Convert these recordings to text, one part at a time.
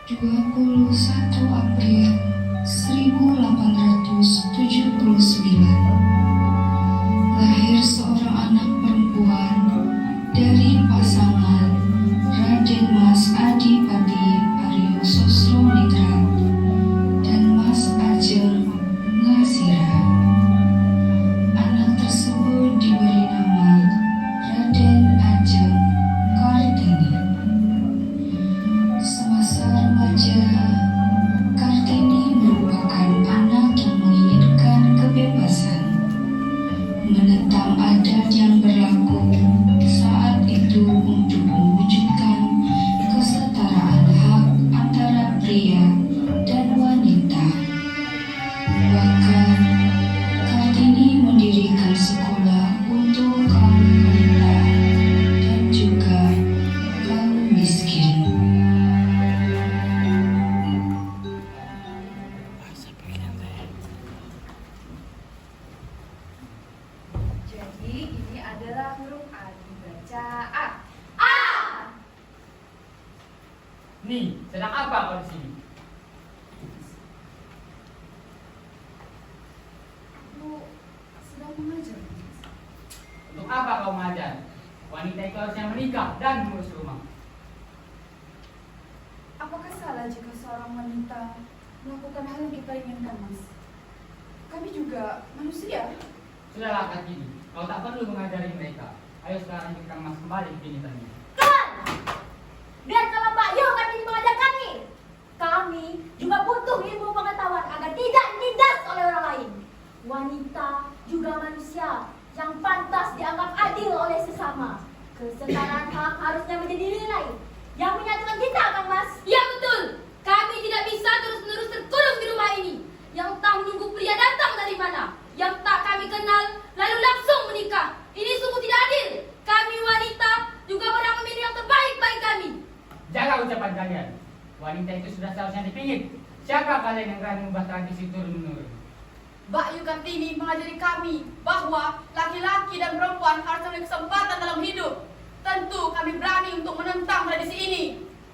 21 April 1879, lahir seorang anak perempuan dari pasangan Raden Mas Adipati Aryo Sosroningrat dan Mas Ajeng Ngasira. Anak tersebut diberi nama Raden Ajeng Kartini. Semasa remaja, Kartini merupakan anak yang menginginkan kebebasan, menentang adat yang berlaku saat itu untuk mewujudkan kesetaraan hak antara pria dan wanita. Bahkan, Kartini mendirikan sekolah untuk kaum wanita dan juga kaum miskin. Jadi ini adalah huruf A, dibaca A. A. Nih, sedang apa kau di sini? Aku sedang mengajar. Untuk apa kau mengajar? Wanita itu harusnya menikah dan mengurus rumah. Apakah salah jika seorang wanita melakukan hal yang kita inginkan, Mas? Kami juga manusia. Sudahlah Kartini, kau tak perlu mengajari mereka. Ayo sekarang kita mas kembali ke binitannya. Kan? Biarkanlah Mbak Yo kami mengajar kami. Kami juga butuh ilmu pengetahuan agar tidak ditindas oleh orang lain. Wanita juga manusia yang pantas dianggap adil oleh sesama. Kesetaraan hak harusnya menjadi nilai yang menyatukan kita, Kang Mas. Ya betul, kami tidak bisa terus-menerus terkurung di rumah ini yang tak menunggu pria datang dari mana, yang tak kami kenal lalu langsung menikah. Ini sungguh tidak adil. Kami wanita juga berhak memilih yang terbaik bagi kami. Jaga ucapan kalian. Wanita itu sudah seharusnya dipingit. Siapa kalian yang berani mengubah tradisi turun-menurun? Mbak Yu Kartini mengajari kami bahwa laki-laki dan perempuan harus memiliki kesempatan dalam hidup. Tentu kami berani untuk menentang tradisi ini.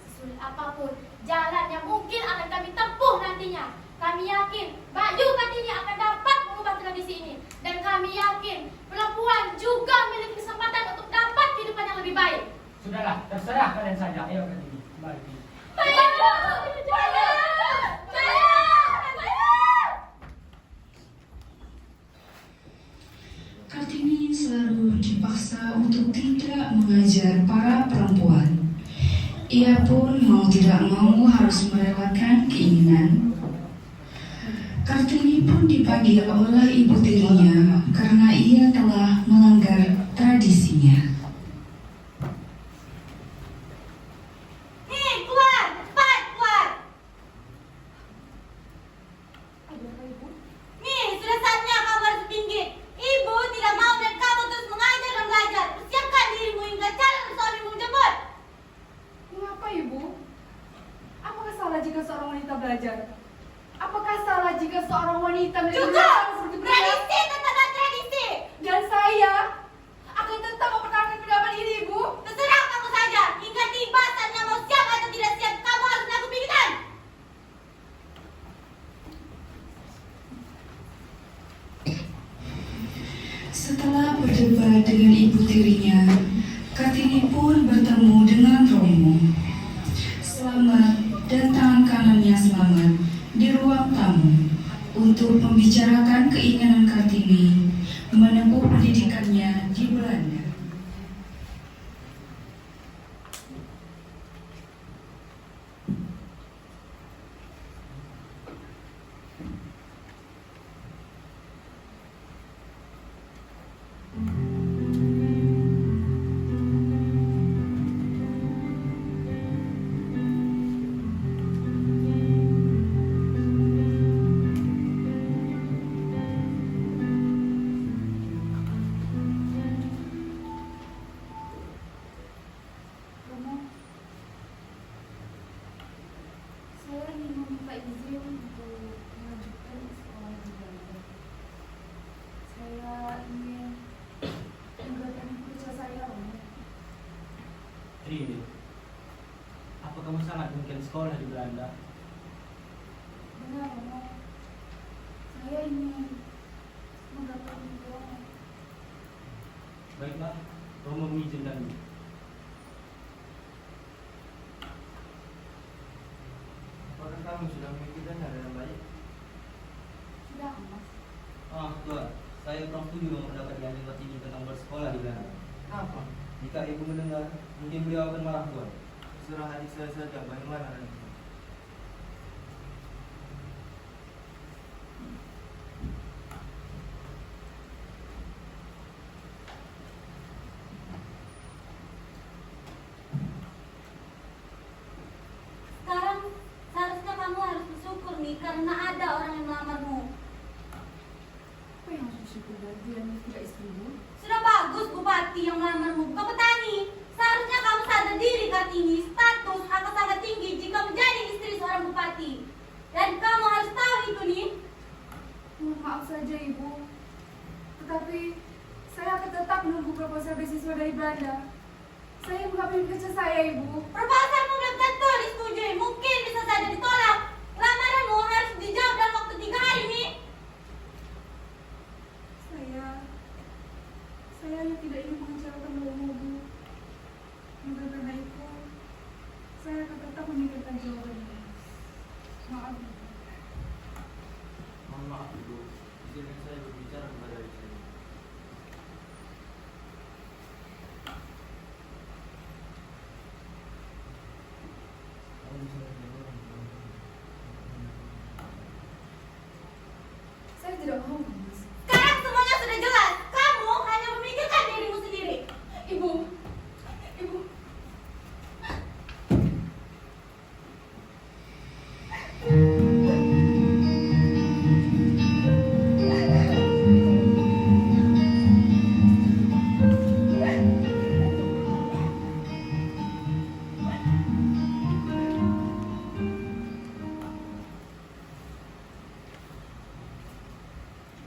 Sesulit apapun jalan yang mungkin akan kami tempuh nantinya, kami yakin Mbak Yu Kartini akan dapat mengubah tradisi ini. Dan kami yakin perempuan juga memiliki kesempatan untuk dapat kehidupan yang lebih baik. Sudahlah, terserah kalian saja. Ayo Kartini, kembali. Kartini selalu dipaksa untuk tidak mengajar para perempuan. Ia pun mau tidak mau harus merelakan keinginan. Kartini pun dipanggil oleh ibu tirinya karena ia telah melanggar tradisinya. Nih, keluar! Cepat, keluar! Ada apa, Ibu? Nih, sudah saatnya kamu harus pinggir. Ibu tidak mau dan kamu terus mengajar dan belajar. Persiapkan dirimu hingga calon suamimu menjemput. Mengapa, Ibu? Apakah salah jika seorang wanita belajar? Apakah salah jika seorang wanita menjadi Juga! seperti pria? Tradisi tetaplah tradisi. Dan saya akan tetap mempertahankan pendapat ini, Ibu. Terserah kamu saja. Hingga tiba saatnya mau siap atau tidak siap, kamu harus melakukan pilihan. Setelah berdebat dengan ibu tirinya, Kartini pun bertemu dengan Romo. Selamat dan tangan kanannya Selamat di ruang tamu untuk membicarakan keinginan Kartini menempuh pendidikannya di Belanda. melanjutkan sekolah di Belanda? Benar, Romo. Saya ingin menggapai mimpi. Baiklah, Romo mengizinkanmu. Apakah kamu sudah memikirkannya dengan baik? Sudah, Mas. Tuan, saya kurang setuju dengan pendapat yang lewat ini tentang bersekolah di Belanda. Apa? Jika ibu mendengar, mungkin beliau akan marah, Tuan. Serah adik saya saja bagaimana nanti. Sekarang seharusnya kamu harus bersyukur nih karena ada orang yang melamarmu. Apa yang harus bersyukur dari dia yang tidak istrimu? Sudah bagus bupati yang melamarmu, bukan petani. Seharusnya kamu sadar diri Kartini, status akan sangat tinggi jika menjadi istri seorang bupati. Dan kamu harus tahu itu nih. Mohon maaf saja, Ibu. Tetapi saya akan tetap menunggu proposal beasiswa dari Belanda. Saya mengabdi kerja saya, Ibu. Proposalmu belum tentu disetujui, mungkin bisa saja ditolak. Lamaranmu harus dijawab dalam waktu 3 hari nih. Saya hanya tidak ingin mengecewakan Romo, Bu. Maka karena itu, saya akan tetap memikirkan jawabannya. Maaf, Bu. Mohon maaf, Ibu. Izinkan saya berbicara kepada istri. Saya tidak mau, Mas. Sekarang semuanya sudah jelas. Kamu hanya memikirkan dirimu sendiri. Ibu.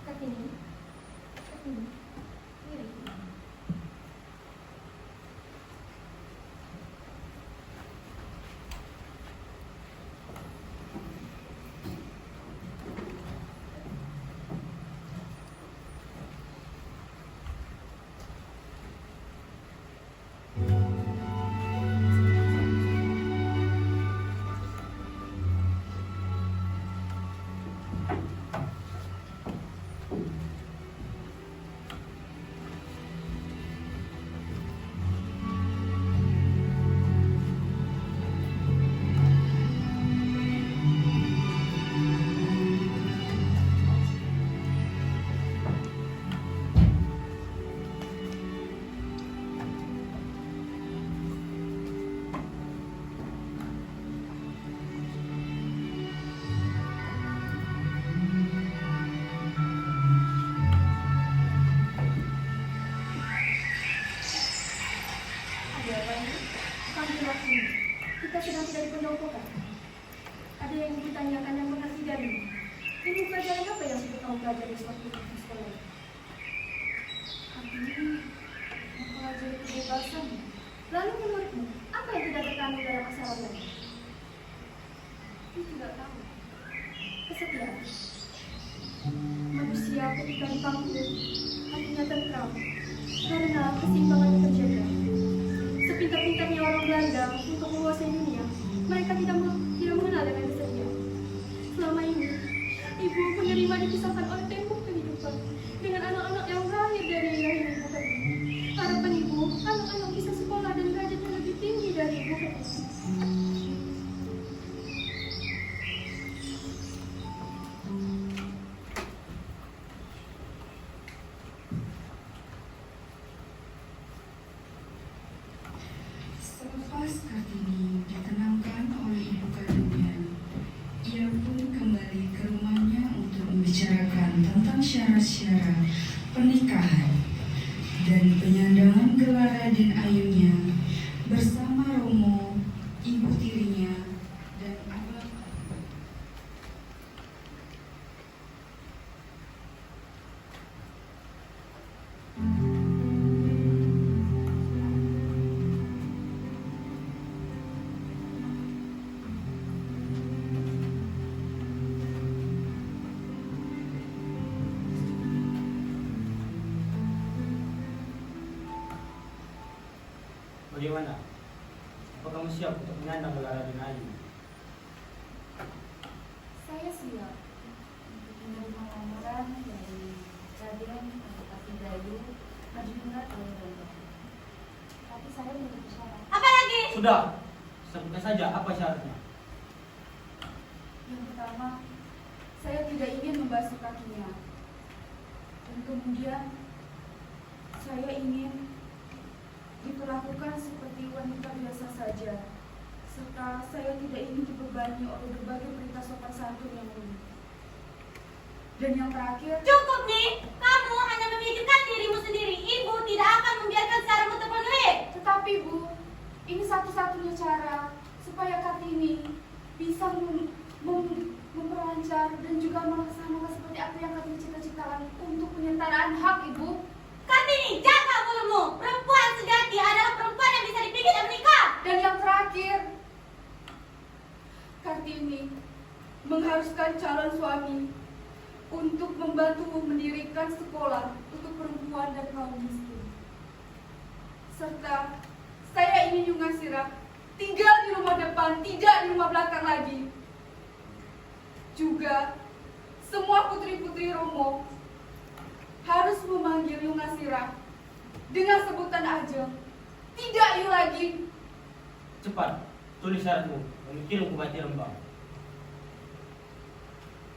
Kartini. Ini. Ada apa ini? Panggil waktu ini. Kita sedang tidak di pendopokan. Ada yang ingin ditanyakan yang mengerti dari ilmu pelajaran apa yang sudah kamu pelajari waktu di sekolah? Artinya mempelajari kebebasan. Lalu menurutmu, apa yang tidak terkandung dalam asaran? Aku tidak tahu. Kesetiaan. Manusia ketika dipanggil hatinya tentram karena keseimbangannya terjaga. Sepintar-pintarnya orang Belanda untuk menguasai dunia, mereka tidak mengenal dengan kesedihan. Selama ini, ibu menerima dipisahkan oleh tembok kehidupan dengan anak-anak yang lahir dari lahir ibu tadi. Harapan ibu, anak-anak bisa sekolah dan derajatnya lebih tinggi dari ibu tadi. Selepas Kartini ditenangkan oleh ibu kandungnya, ia pun kembali ke rumahnya untuk membicarakan tentang syarat-syarat pernikahan dan penyandangan gelar Raden Ayunya bersama Romo, ibu tirinya, dan abang. bagaimana? Apa kamu siap untuk menyandang gelar Raden Ayu? Saya siap untuk menerima lamaran dari Raden Adipati Dayu Madiningrat oleh Raden. Tapi saya memiliki syarat. Apa lagi? Sudah, sebutkan saja apa syaratnya. Yang pertama, saya tidak ingin membasuh kakinya. Dan kemudian, saya ingin diperlakukan seperti wanita biasa saja. Serta saya tidak ingin dibebani oleh berbagai perintah sopan santun yang rumit. Dan yang terakhir, Cukup nih, kamu hanya memikirkan dirimu sendiri. Ibu tidak akan membiarkan secara terpenuhi. tetapi Bu, ini satu-satunya cara supaya Kartini bisa memperlancar dan juga melaksanakan seperti apa yang Kartini cita-citakan untuk penyertaan hak Ibu. Kartini, jaga mulutmu. Perempuan sejati adalah perempuan yang bisa dipikir dan menikah. Dan yang terakhir, Kartini mengharuskan calon suami untuk membantu mendirikan sekolah untuk perempuan dan kaum miskin. Serta saya ingin Yunga Sirah tinggal di rumah depan, tidak di rumah belakang lagi. Juga semua putri-putri Romo harus memanggil Yunga Sirah dengan sebutan Ajeng, tidak Yu lagi. Cepat, tulis syaratmu, mengirim ke Bupati Rembang.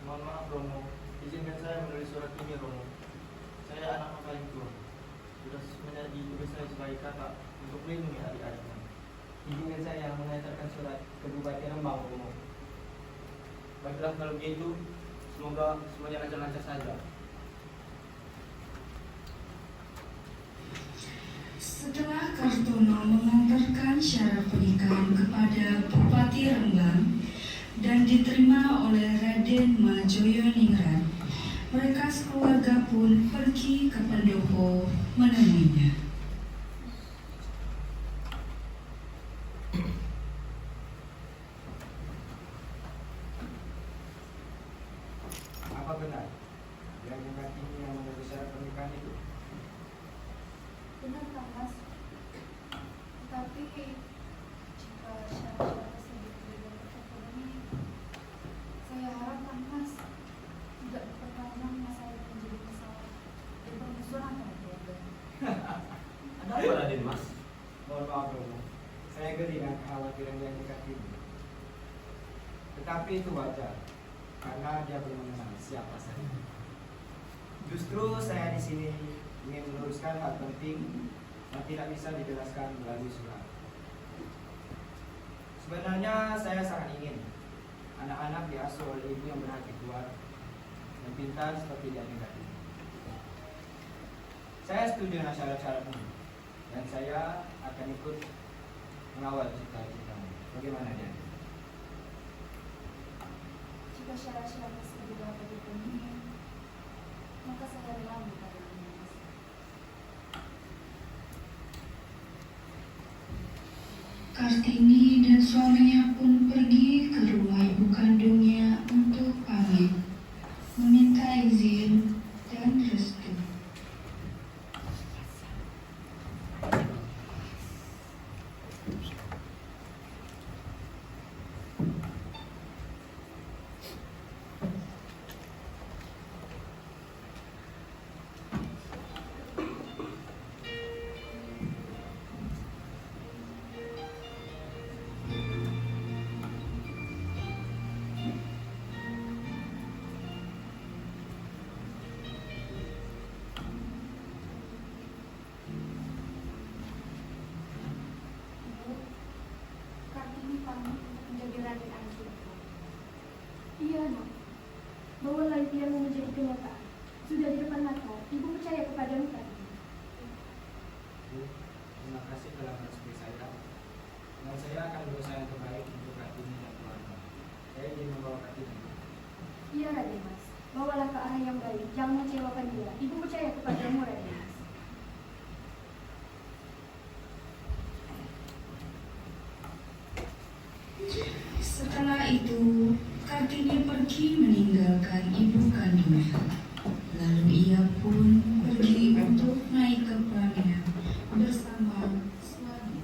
Mohon maaf Romo, izinkan saya menulis surat ini Romo. Saya anak yang paling tua. Sudah menjadi tugas saya sebagai kakak untuk melindungi adik-adiknya. Izinkan saya mengantarkan surat ke Bupati Rembang Romo. Baiklah kalau begitu, semoga semuanya lancar-lancar saja. Setelah Kartono mengantarkan syarat pernikahan kepada Bupati Rembang dan diterima oleh Raden Majoyo-Ningrat, mereka sekeluarga pun pergi ke pendopo menemuinya. Apa benar? Yang Kartini yang menulis syarat pernikahan itu? Benar Kang Mas. Tetapi jika syarat-syarat tersebut tidak terpenuhi, saya harap Kang Mas tidak berperkara masalah menjadi masalah dan permusuhan antara keluarga. Ada apa Raden Mas? Mohon maaf Romo, saya geli dengan kekhawatiran yang Kartini. Tetapi itu wajar, karena dia belum mengenal siapa saya. Justru saya di sini ingin meluruskan hal penting yang tidak bisa dijelaskan melalui surat. Sebenarnya saya sangat ingin anak-anak diasuh oleh ibu yang berhati kuat dan pintar seperti dia negatif. Saya setuju dengan syarat-syarat ini dan saya akan ikut mengawal cita-citamu. Bagaimana dia? Jika syarat-syarat tersebut dapat dipenuhi, maka saya rela menikah dengan Mas. Kartini dan suaminya pun pergi ke rumah ibu kandungnya untuk pamit, meminta izin dan restu. Ibu, Kartini pamit untuk menjadi Raden Ayu. Iya, Nak. Bawalah impianmu menjadi kenyataan. Sudah di depan mata, Ibu percaya kepadamu kan? Bu, terima kasih telah merestui saya. Dan saya akan berusaha yang terbaik untuk Kartini dan keluarga. Saya ingin membawa Kartini. Iya, Raden Mas. Bawalah ke arah yang baik, jangan mengecewakan dia. Ibu percaya kepadamu, Raden Mas. Setelah itu, Kartini pergi meninggalkan ibu kandungnya. Lalu ia pun pergi untuk naik ke pelaminan bersama suami.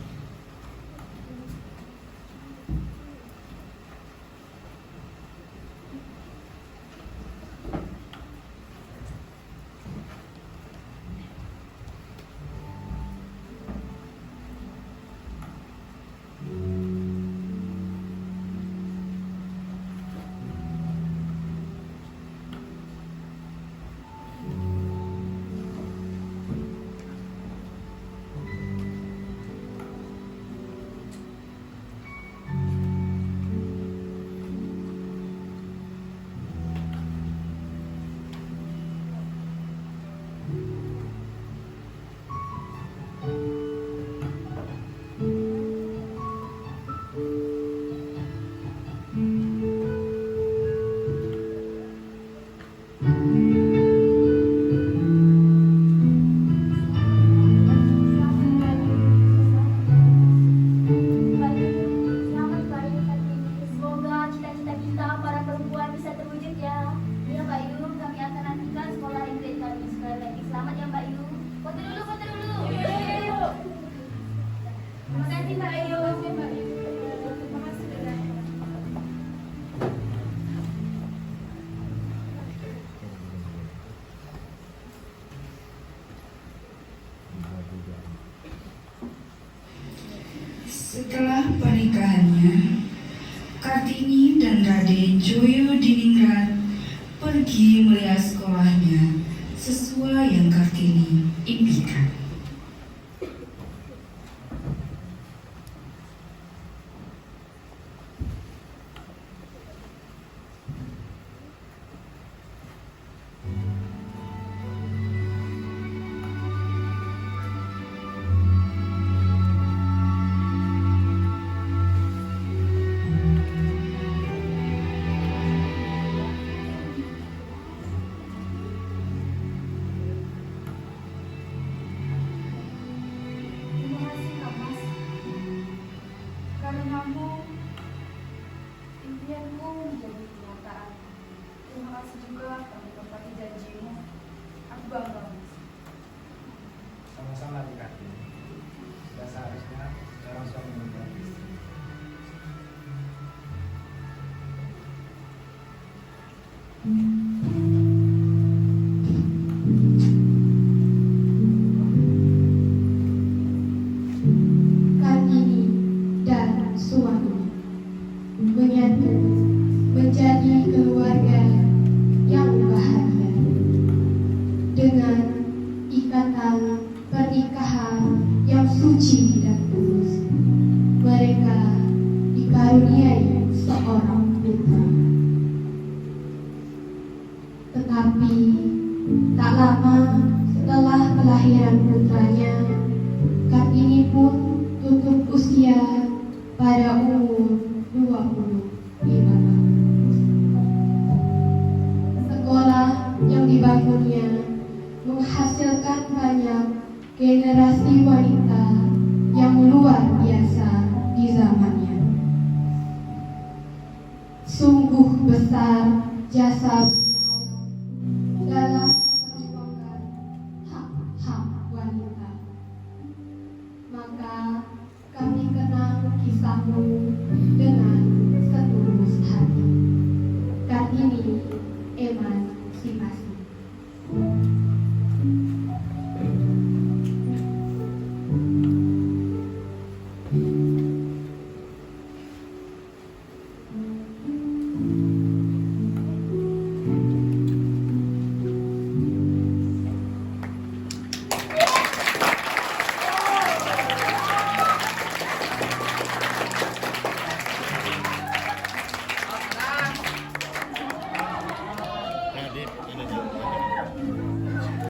Joyo Diningrat pergi melihat sekolahnya sesuai yang Kartini impikan. Terima kasih Kak Mas. Karenamu, impianku menjadi kenyataan. Terima kasih juga telah menepati janjimu. Aku bangga, Mas. Sama-sama Adik Kartini. Sudah seharusnya seorang suami menjadi istri. Kartini dan suami menyatu menjadi keluarga yang bahagia dengan ikatan pernikahan yang suci dan tulus. Mereka dikaruniai seorang putra. Tetapi tak lama setelah kelahiran putranya, Kartini pun tutup usia pada umur 25 tahun. Sekolah yang dibangunnya menghasilkan banyak generasi wanita yang luar biasa di zamannya. Sungguh besar jasa